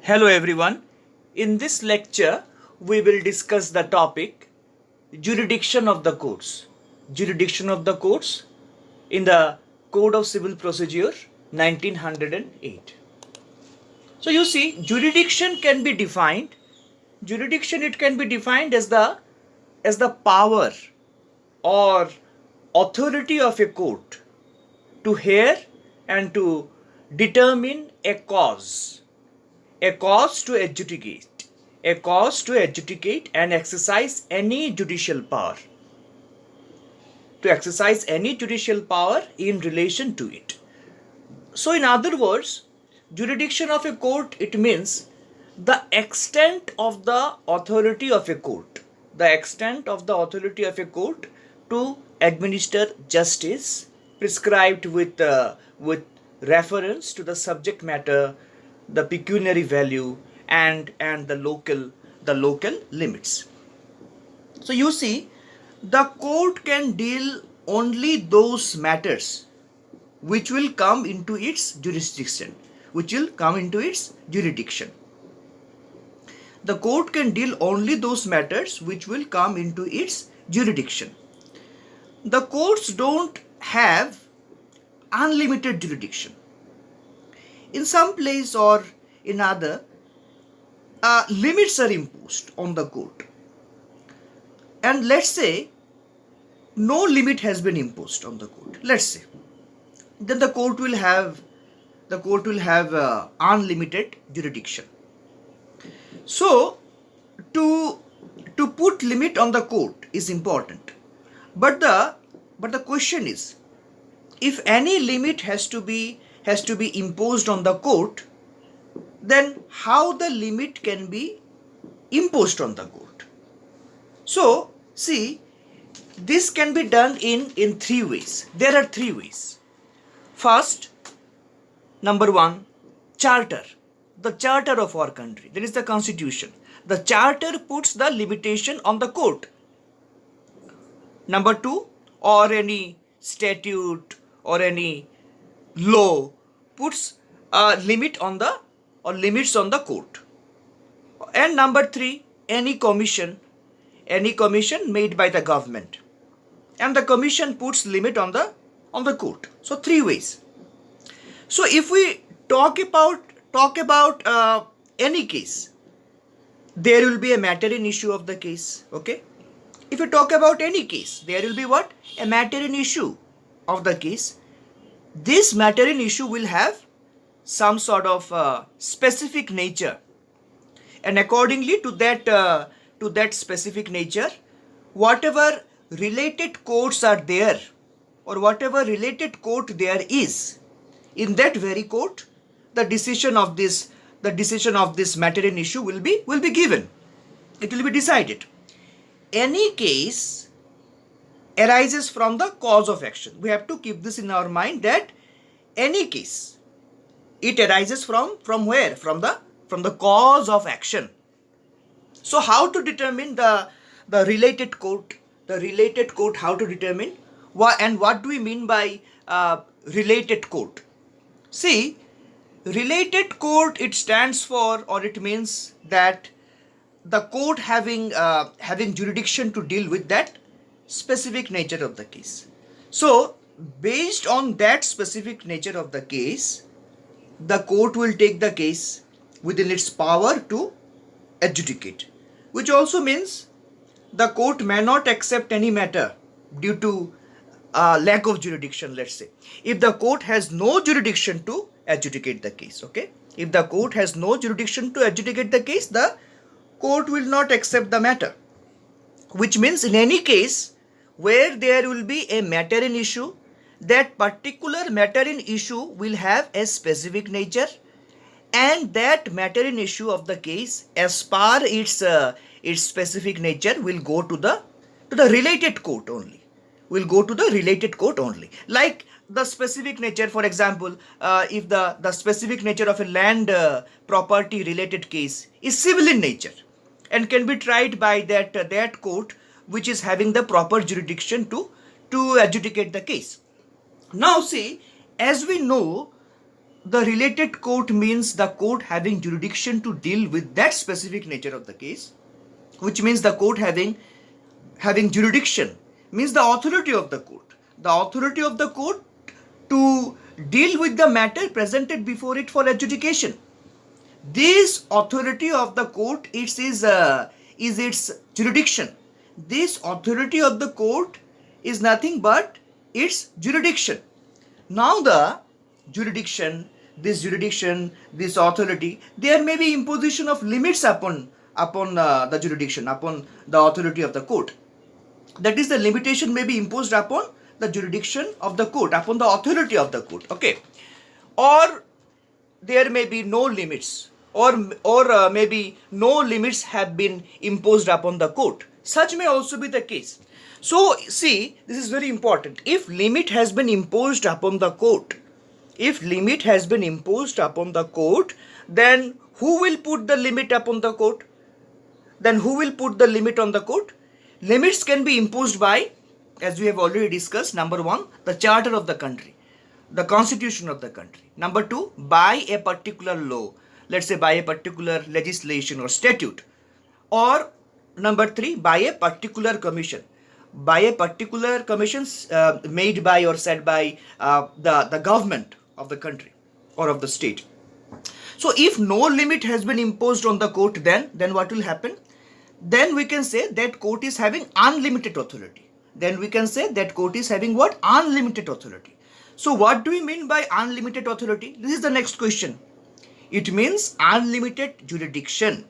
Hello everyone. In this lecture, we will discuss the topic jurisdiction of the courts. Jurisdiction of the courts in the Code of Civil Procedure 1908. So you see, jurisdiction can be defined. Jurisdiction it can be defined as the power or authority of a court to hear and to determine a cause to adjudicate, and exercise any judicial power, in relation to it. So, in other words, jurisdiction of a court it means the extent of the authority of a court, to administer justice prescribed with reference to the subject matter, the pecuniary value, and the local limits. So you see, the court can deal only those matters which will come into its jurisdiction. The court can deal only those matters which will come into its jurisdiction. The courts don't have unlimited jurisdiction. In some place or in other, limits are imposed on the court. And let's say no limit has been imposed on the court. Let's say then the court will have unlimited jurisdiction. So to put limit on the court is important, but the question is, if any limit has to be imposed on the court, then how the limit can be imposed on the court? So see, this can be done in three ways. There are three ways. First, number one, charter. The charter of our country, that is the constitution. The charter puts the limitation on the court. Number two, or any statute or any law puts a limit on the or limits on the court. And number three, any commission made by the government, and the commission puts limit on the court. So three ways. So if we talk about any case, there will be a matter in issue of the case. Okay, if you talk about any case, there will be what? A matter in issue of the case. This matter in issue will have some sort of specific nature, and accordingly to that specific nature, whatever related courts are there, or whatever related court there is, in that very court, the decision of this matter in issue will be given. It will be decided. Any case arises from the cause of action. We have to keep this in our mind, that any case, it arises from where? From the cause of action. So how to determine the related court? How to determine? What do we mean by related court? See, related court, it stands for, or it means that the court having jurisdiction to deal with that specific nature of the case. So based on that specific nature of the case, the court will take the case within its power to adjudicate, which also means the court may not accept any matter due to lack of jurisdiction. Let's say if the court has no jurisdiction to adjudicate the case, okay, if the court has no jurisdiction to adjudicate the case, the court will not accept the matter, which means in any case where there will be a matter in issue, that particular matter in issue will have a specific nature, and that matter in issue of the case, as per its specific nature, will go to the related court only. Like the specific nature, for example, if the specific nature of a land property related case is civil in nature and can be tried by that court which is having the proper jurisdiction to adjudicate the case. Now see, as we know, the related court means the court having jurisdiction to deal with that specific nature of the case, which means the court having jurisdiction means the authority of the court. The authority of the court to deal with the matter presented before it for adjudication. This authority of the court is its jurisdiction. This authority of the court is nothing but its jurisdiction. Now the jurisdiction, this authority, there may be imposition of limits upon the jurisdiction, upon the authority of the court. That is, the limitation may be imposed upon the jurisdiction of the court, upon the authority of the court. Okay, or there may be no limits, or maybe no limits have been imposed upon the court. Such may also be the case. So see, this is very important. If limit has been imposed upon the court, then who will put the limit upon the court? Then who will put the limit on the court? Limits can be imposed by, as we have already discussed, number one, the charter of the country, the constitution of the country. Number two, by a particular law, let's say by a particular legislation or statute. Or number three, by a particular commission. By a particular commission made by or set by the government of the country or of the state. So if no limit has been imposed on the court, then what will happen? Then we can say that court is having unlimited authority. Then we can say that court is having what? Unlimited authority. So what do we mean by unlimited authority? This is the next question. It means unlimited jurisdiction,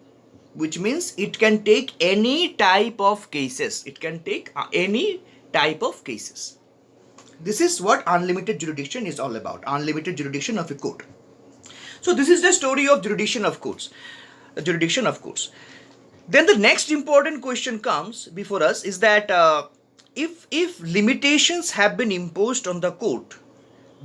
which means it can take any type of cases. It can take any type of cases. This is what unlimited jurisdiction is all about. Unlimited jurisdiction of a court. So this is the story of jurisdiction of courts. The jurisdiction of courts. Then the next important question comes before us is that if limitations have been imposed on the court,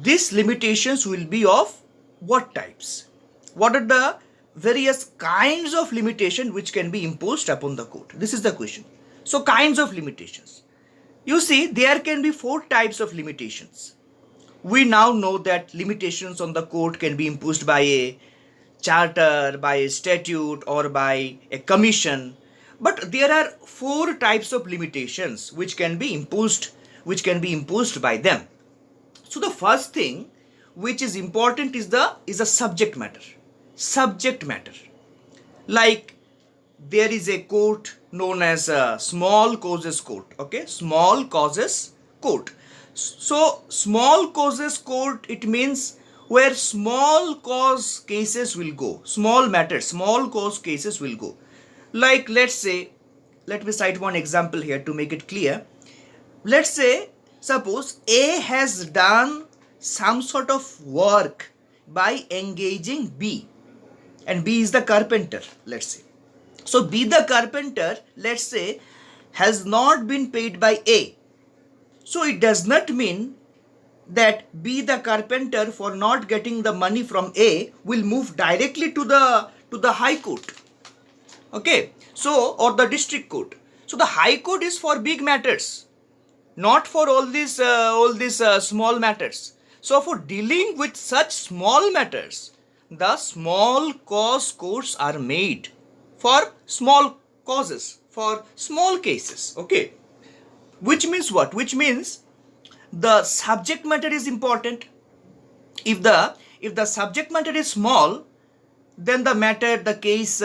these limitations will be of what types? What are the various kinds of limitation which can be imposed upon the court? This is the question. So kinds of limitations. You see, there can be 4 types of limitations. We now know that limitations on the court can be imposed by a charter, by a statute, or by a commission. But there are 4 types of limitations which can be imposed by them. So the first thing which is important is the subject matter. Subject matter. Like there is a court known as small causes court. Okay, small causes court. So small causes court, it means where small cause cases will go, small matters, small cause cases will go. Like let me cite one example here to make it clear. Let's say, suppose A has done some sort of work by engaging B, and B is the carpenter, let's say. So B the carpenter, let's say, has not been paid by A. So it does not mean that B the carpenter, for not getting the money from A, will move directly to the high court. Okay, so, or the district court. So the high court is for big matters, not for all these small matters. So for dealing with such small matters, the small cause courts are made for small causes, for small cases. Okay, which means what? Which means the subject matter is important. If the subject matter is small, then the case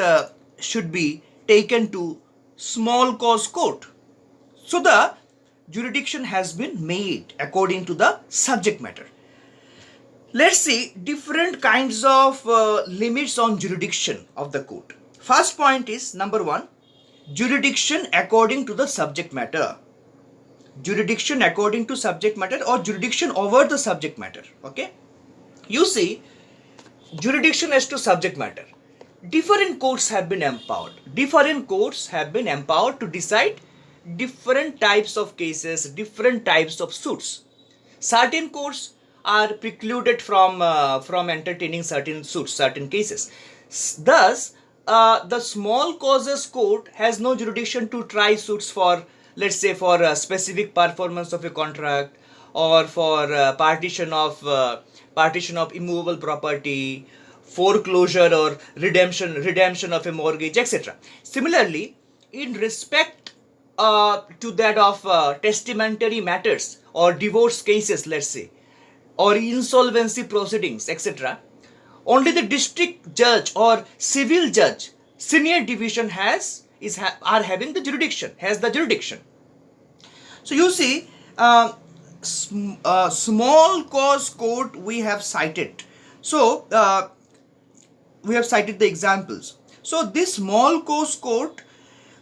should be taken to small cause court. So the jurisdiction has been made according to the subject matter. Let's see different kinds of limits on jurisdiction of the court. First point is, number 1, jurisdiction according to the subject matter. Jurisdiction according to subject matter, or jurisdiction over the subject matter. Okay, you see, jurisdiction as to subject matter. Different courts have been empowered. Different courts have been empowered to decide different types of cases, different types of suits. Certain courts are precluded from entertaining certain suits, certain cases. Thus, the small causes court has no jurisdiction to try suits for, let's say, for a specific performance of a contract, or for partition of immovable property, foreclosure or redemption of a mortgage, etc. Similarly, in respect to that of testamentary matters or divorce cases, let's say, or insolvency proceedings, etc., only the district judge or civil judge, senior division are having the jurisdiction, has the jurisdiction. So you see, small cause court we have cited. So we have cited the examples. So this small cause court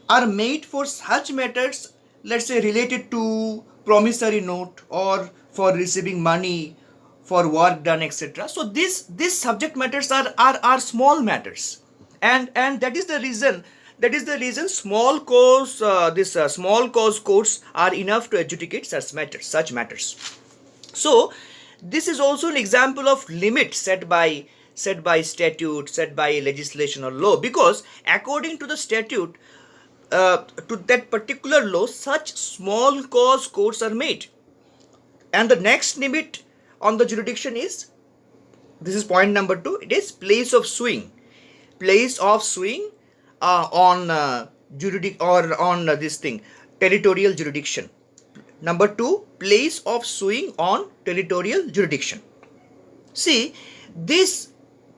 are made for such matters, let's say related to promissory note or for receiving money for work done, etc. So these subject matters are small matters, and that is the reason small cause small cause courts are enough to adjudicate such matters. So this is also an example of limit set by statute, set by legislation or law, because according to the statute, to that particular law, such small cause courts are made. And the next limit on the jurisdiction is, this is point number 2, it is place of suing. Place of suing on this thing, territorial jurisdiction. Number 2, place of suing on territorial jurisdiction. See, this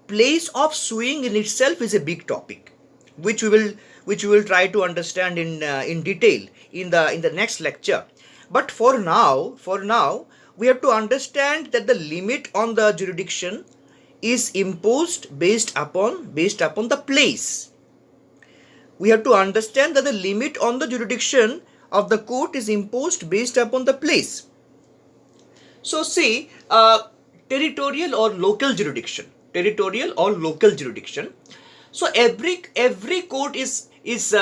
place of suing in itself is a big topic, which we will try to understand in detail in the next lecture. But for now, we have to understand that the limit on the jurisdiction is imposed based upon the place. We have to understand that the limit on the jurisdiction of the court is imposed based upon the place. So see, territorial or local jurisdiction. So every court has its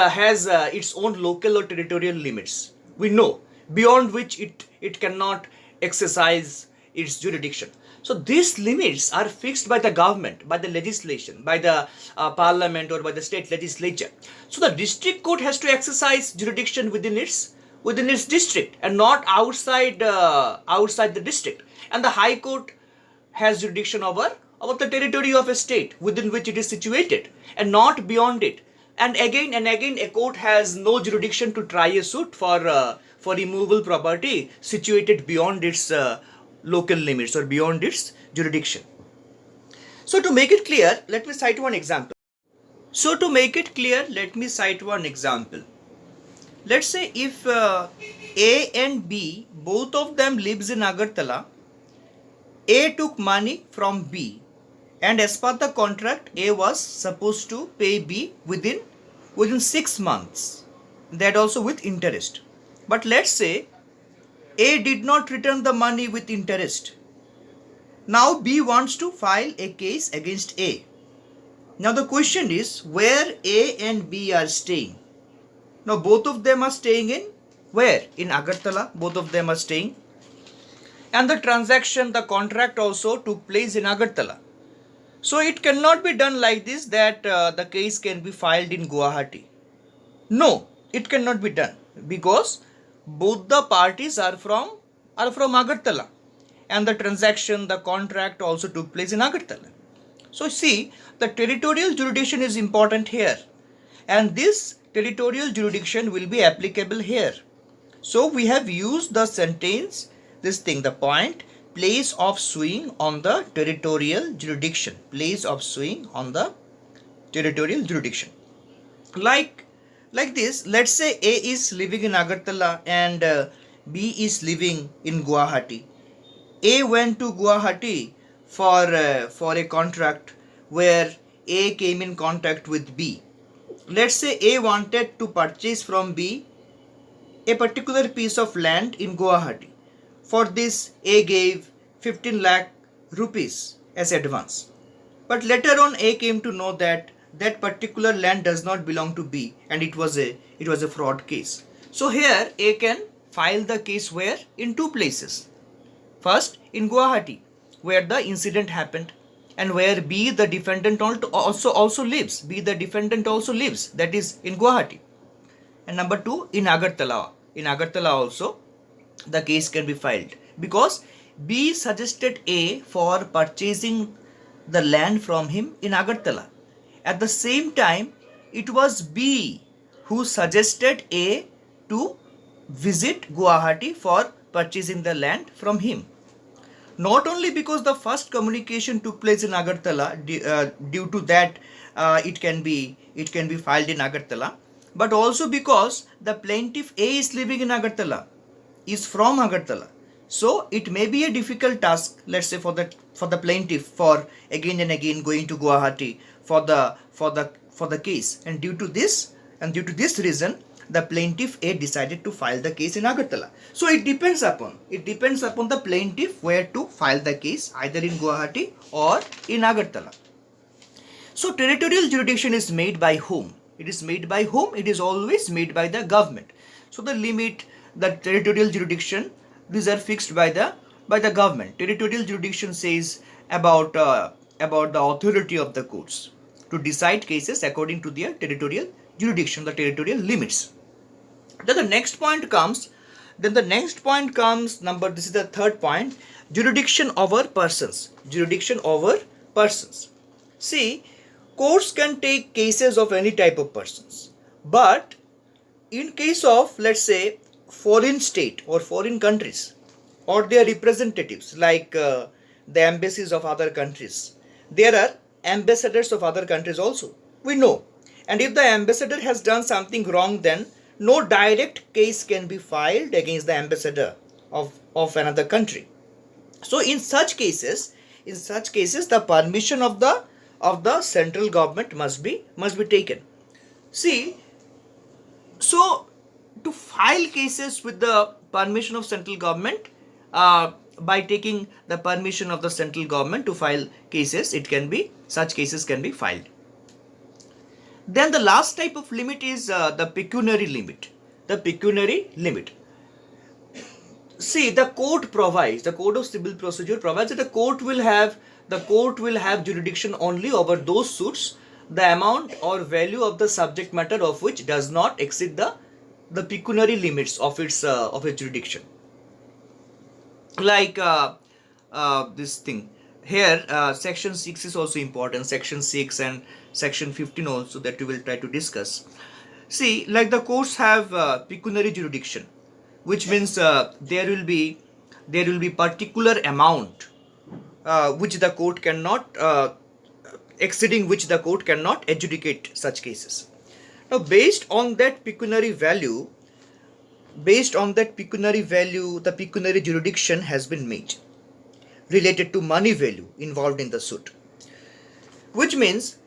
own local or territorial limits. We know beyond which it cannot exercise its jurisdiction. So these limits are fixed by the government, by the legislation, by the parliament or by the state legislature. So the district court has to exercise jurisdiction within its district and not outside the district. And the high court has jurisdiction over the territory of a state within which it is situated and not beyond it. And again a court has no jurisdiction to try a suit for immovable property situated beyond its local limits or beyond its jurisdiction. So to make it clear, let me cite one example. Let's say if A and B, both of them lives in Agartala, A took money from B, and as per the contract, A was supposed to pay B within 6 months, that also with interest. But let's say A did not return the money with interest. Now B wants to file a case against A. Now the question is, where A and B are staying? Now both of them are staying in where? In Agartala, both of them are staying. And the transaction, the contract also took place in Agartala. So it cannot be done like this, that the case can be filed in Guwahati. No, it cannot be done, because both the parties are from Agartala, and the transaction, the contract also took place in Agartala. So see, the territorial jurisdiction is important here, and this territorial jurisdiction will be applicable here. So we have used the sentence, the point, place of suing on the territorial jurisdiction. Place of suing on the territorial jurisdiction. Like this, let's say A is living in Agartala and B is living in Guwahati. A went to Guwahati for a contract where A came in contact with B. Let's say A wanted to purchase from B a particular piece of land in Guwahati. For this, A gave 15 lakh rupees as advance. But later on, A came to know that particular land does not belong to B, and it was a fraud case. So here A can file the case where? In two places. First, in Guwahati, where the incident happened, and where B, the defendant, also lives. B, the defendant also lives. That is in Guwahati. And number 2, in Agartala. In Agartala also, the case can be filed. Because B suggested A for purchasing the land from him in Agartala. At the same time, it was B who suggested A to visit Guwahati for purchasing the land from him. Not only because the first communication took place in Agartala, due to that it can be filed in Agartala, but also because the plaintiff A is living in Agartala, is from Agartala. So it may be a difficult task, let's say, for the plaintiff for again and again going to Guwahati for the case, and due to this reason, the plaintiff A decided to file the case in Agartala. So it depends upon the plaintiff where to file the case, either in Guwahati or in Agartala. So territorial jurisdiction is made by whom? It is made by whom? It is always made by the government. So the limit, the territorial jurisdiction, these are fixed by the government. Territorial jurisdiction says about the authority of the courts to decide cases according to their territorial jurisdiction, the territorial limits. Then the next point comes, this is the third point, jurisdiction over persons. Jurisdiction over persons. See, courts can take cases of any type of persons, but in case of, let's say, foreign state or foreign countries or their representatives, like the embassies of other countries, there are ambassadors of other countries also, we know. And if the ambassador has done something wrong, then no direct case can be filed against the ambassador of another country. So in such cases, the permission of the central government must be taken. See, so to file cases with the permission of central government, by taking the permission of the central government to file cases, such cases can be filed. Then the last type of limit is the pecuniary limit. The pecuniary limit. See, the Code of Civil Procedure provides that the court will have jurisdiction only over those suits, the amount or value of the subject matter of which does not exceed the pecuniary limits of its jurisdiction. Like this thing. Here, section 6 is also important. Section 6 and section 15 also, that we will try to discuss. See, like the courts have pecuniary jurisdiction, which means there will be particular amount which the court cannot exceeding which the court cannot adjudicate such cases. Now, based on that pecuniary value, the pecuniary jurisdiction has been made related to money value involved in the suit, which means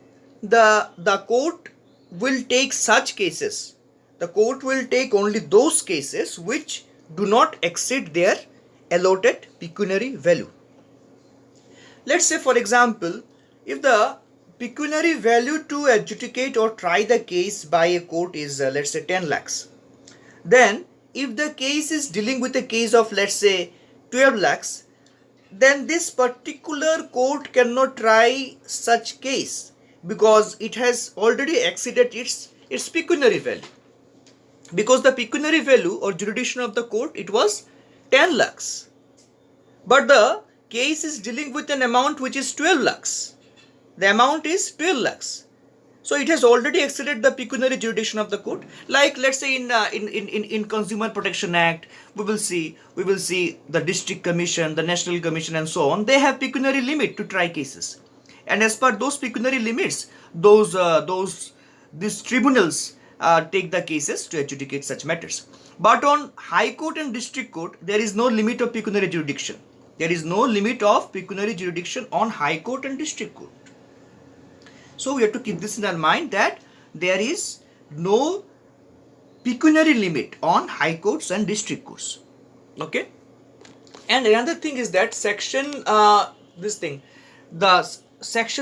the court will take such cases. The court will take only those cases which do not exceed their allotted pecuniary value. Let's say, for example, if the pecuniary value to adjudicate or try the case by a court is let's say 10 lakhs, then if the case is dealing with a case of, let's say, 12 lakhs, then this particular court cannot try such case because it has already exceeded its pecuniary value. Because the pecuniary value or jurisdiction of the court, it was 10 lakhs. But the case is dealing with an amount which is 12 lakhs. The amount is 12 lakhs. So it has already exceeded the pecuniary jurisdiction of the court. Like, let's say, in Consumer Protection Act, we will see the District Commission, the National Commission, and so on. They have pecuniary limit to try cases, and as per those pecuniary limits, these tribunals take the cases to adjudicate such matters. But on High Court and District Court, there is no limit of pecuniary jurisdiction. There is no limit of pecuniary jurisdiction on High Court and District Court. So we have to keep this in our mind that there is no pecuniary limit on high courts and district courts. Okay. And another thing is that section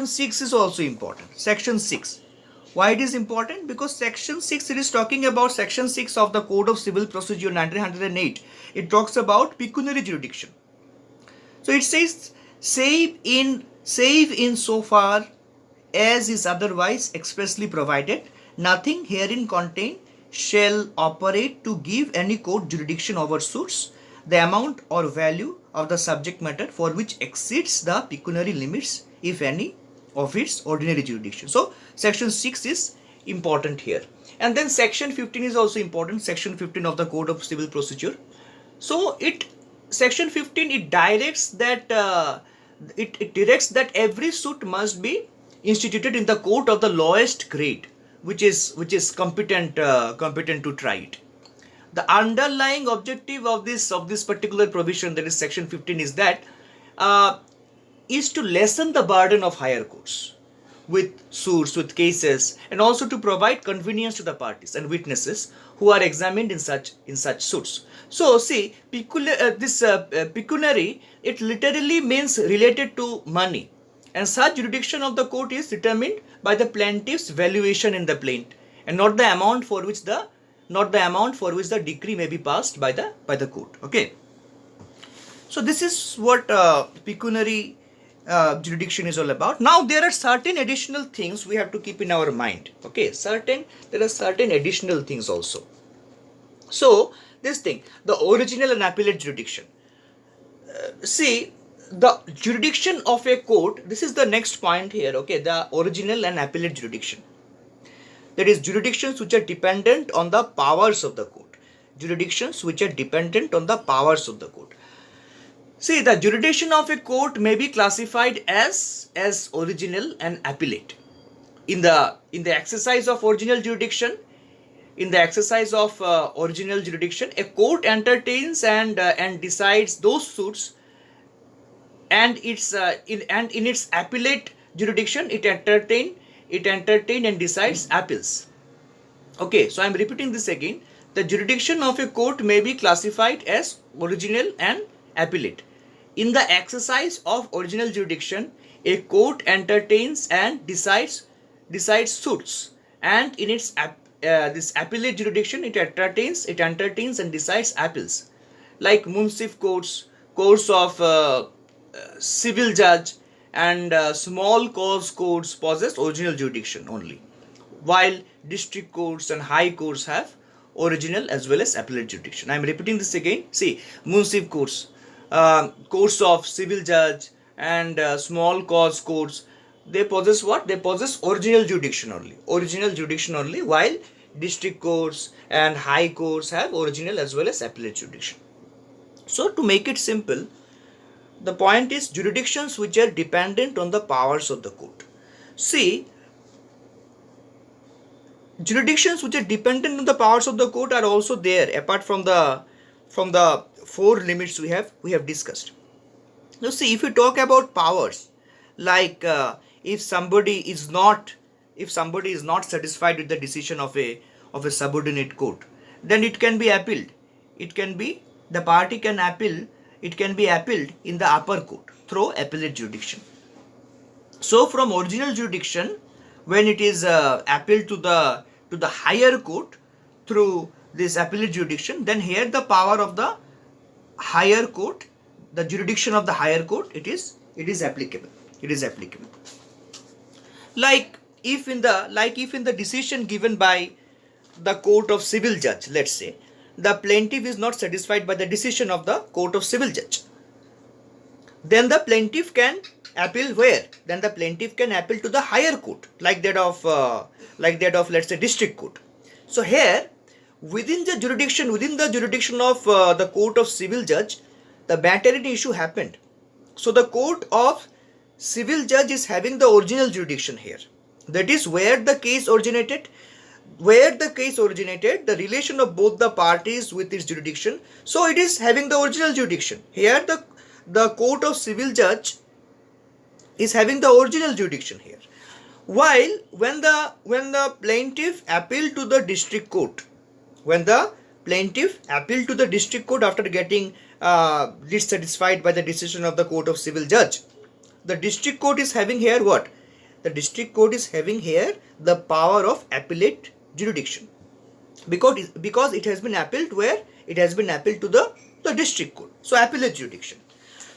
6 is also important. Section 6. Why it is important? Because section 6, it is talking about section 6 of the Code of Civil Procedure 1908. It talks about pecuniary jurisdiction. So it says, save in so far as is otherwise expressly provided, nothing herein contained shall operate to give any court jurisdiction over suits, the amount or value of the subject matter for which exceeds the pecuniary limits, if any, of its ordinary jurisdiction. So section 6 is important here. And then section 15 is also important, section 15 of the Code of Civil Procedure. So section 15, it directs that it directs that every suit must be instituted in the court of the lowest grade, which is competent to try it. The underlying objective of this particular provision, that is section 15, is that is to lessen the burden of higher courts with suits, with cases, and also to provide convenience to the parties and witnesses who are examined in such suits. So see, pecuniary, it literally means related to money, and such jurisdiction of the court is determined by the plaintiff's valuation in the plaint, and not the amount for which the decree may be passed by the court. Okay. So this is what pecuniary jurisdiction is all about. Now there are certain additional things we have to keep in our mind. Okay, there are certain additional things also. So this thing, the original and appellate jurisdiction. See, the jurisdiction of a court, this is the next point here. Okay, the original and appellate jurisdiction. That is, jurisdictions which are dependent on the powers of the court. Jurisdictions which are dependent on the powers of the court. See, the jurisdiction of a court may be classified as original and appellate. In the exercise of original jurisdiction, a court entertains and decides those suits, and in its appellate jurisdiction, it entertain and decides appeals. Okay, so I am repeating this again. The jurisdiction of a court may be classified as original and appellate. In the exercise of original jurisdiction, a court entertains and decides suits, and in its this appellate jurisdiction, it entertains and decides appeals, like municipal courts of civil judge, and small cause courts possess original jurisdiction only, while district courts and high courts have original as well as appellate jurisdiction. I am repeating this again. See, municipal courts, courts of civil judge, and small cause courts, they possess what? They possess original jurisdiction only, while district courts and high courts have original as well as appellate jurisdiction. So to make it simple, the point is jurisdictions which are dependent on the powers of the court. See, jurisdictions which are dependent on the powers of the court are also there, apart from the four limits we have discussed. Now see, if you talk about powers, like if somebody is not satisfied with the decision of a subordinate court, then it can be appealed. The party can appeal. It can be appealed in the upper court through appellate jurisdiction. So from original jurisdiction, when it is appealed to the higher court through this appellate jurisdiction, then here the power of the higher court, the jurisdiction of the higher court, it is applicable. Like if in the decision given by the court of civil judge, let's say, the plaintiff is not satisfied by the decision of the court of civil judge, then the plaintiff can appeal where? Then the plaintiff can appeal to the higher court, like that of let's say district court. So here, within the jurisdiction of the court of civil judge, the matter issue happened. So the court of civil judge is having the original jurisdiction here. That is where the case originated. The relation of both the parties with its jurisdiction. So it is having the original jurisdiction. Here the court of civil judge is having the original jurisdiction here. While when the plaintiff appealed to the district court, after getting dissatisfied by the decision of the court of civil judge, the district court is having here what? The district court is having here the power of appellate jurisdiction, because it has been appealed where? It has been appealed to the district court. So appellate jurisdiction.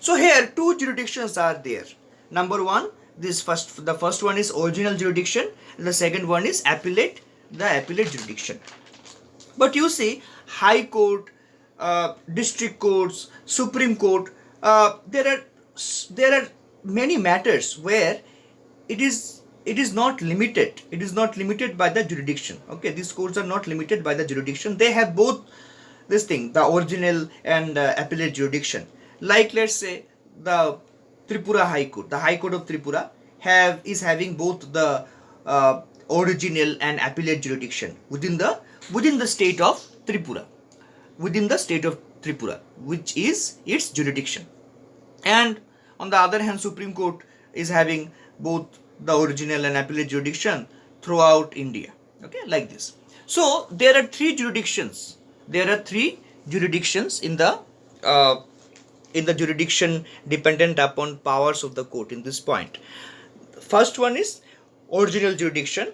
So here two jurisdictions are there. Number one, the first one is original jurisdiction, and the second one is appellate jurisdiction. But you see, high court, district courts, supreme court, there are many matters where it is not limited. It is not limited by the jurisdiction. Okay, these courts are not limited by the jurisdiction. They have both this thing, the original and appellate jurisdiction. Like let's say the Tripura High Court, the High Court of Tripura is having both the original and appellate jurisdiction within the state of Tripura, which is its jurisdiction. And on the other hand, Supreme Court is having both the original and appellate jurisdiction throughout India. Okay, like this. So there are three jurisdictions. There are three jurisdictions in the jurisdiction dependent upon powers of the court in this point. First one is original jurisdiction.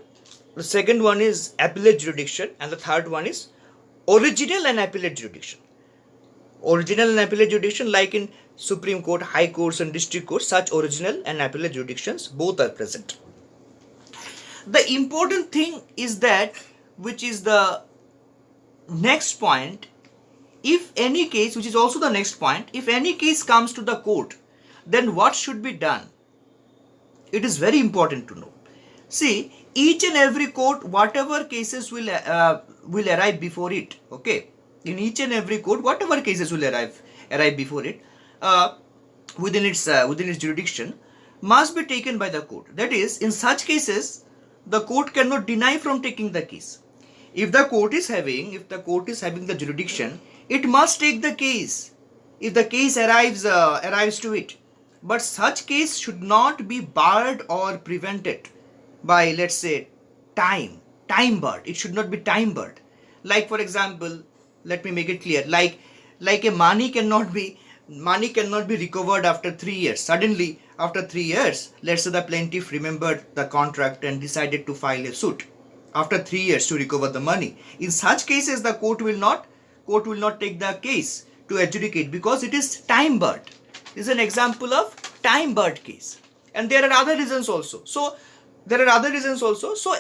The second one is appellate jurisdiction, and the third one is original and appellate jurisdiction. Original and appellate jurisdiction, like in Supreme Court, High Courts and District Courts, such original and appellate jurisdictions both are present. The important thing is that, which is the next point, if any case, which is also the next point, if any case comes to the court, then what should be done? It is very important to know. See, each and every court, whatever cases will arrive before it, okay, in each and every court, whatever cases will arrive before it, within its jurisdiction, must be taken by the court. That is, in such cases, the court cannot deny from taking the case. If the court is having the jurisdiction, it must take the case if the case arrives to it. But such case should not be barred or prevented by, let's say, time barred. It should not be time barred. Like, for example, let me make it clear. Like a money cannot be recovered after 3 years. Suddenly, after 3 years, let's say the plaintiff remembered the contract and decided to file a suit after 3 years to recover the money. In such cases, the court will not take the case to adjudicate because it is time barred. This is an example of time barred case. And there are other reasons also. So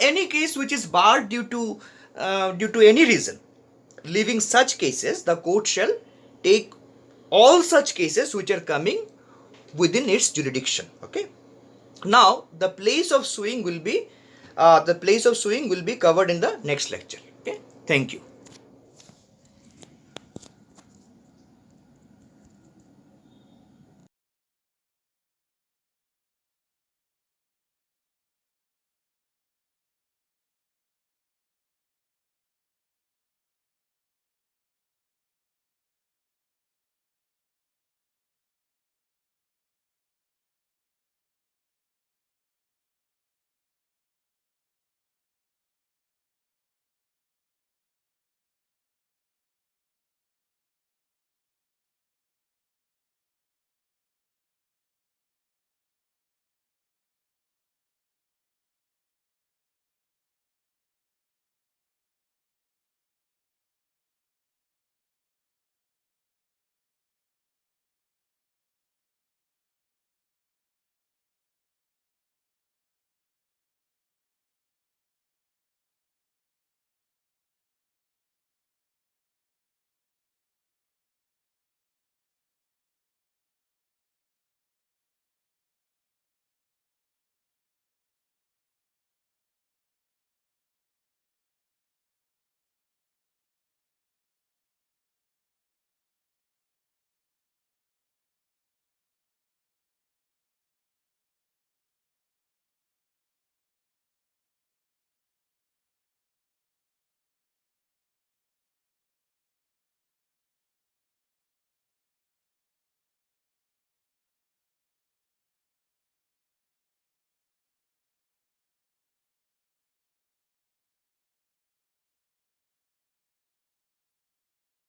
any case which is barred due to any reason, leaving such cases, the court shall take all such cases which are coming within its jurisdiction. Okay. Now the place of suing will be covered in the next lecture. Okay. Thank you.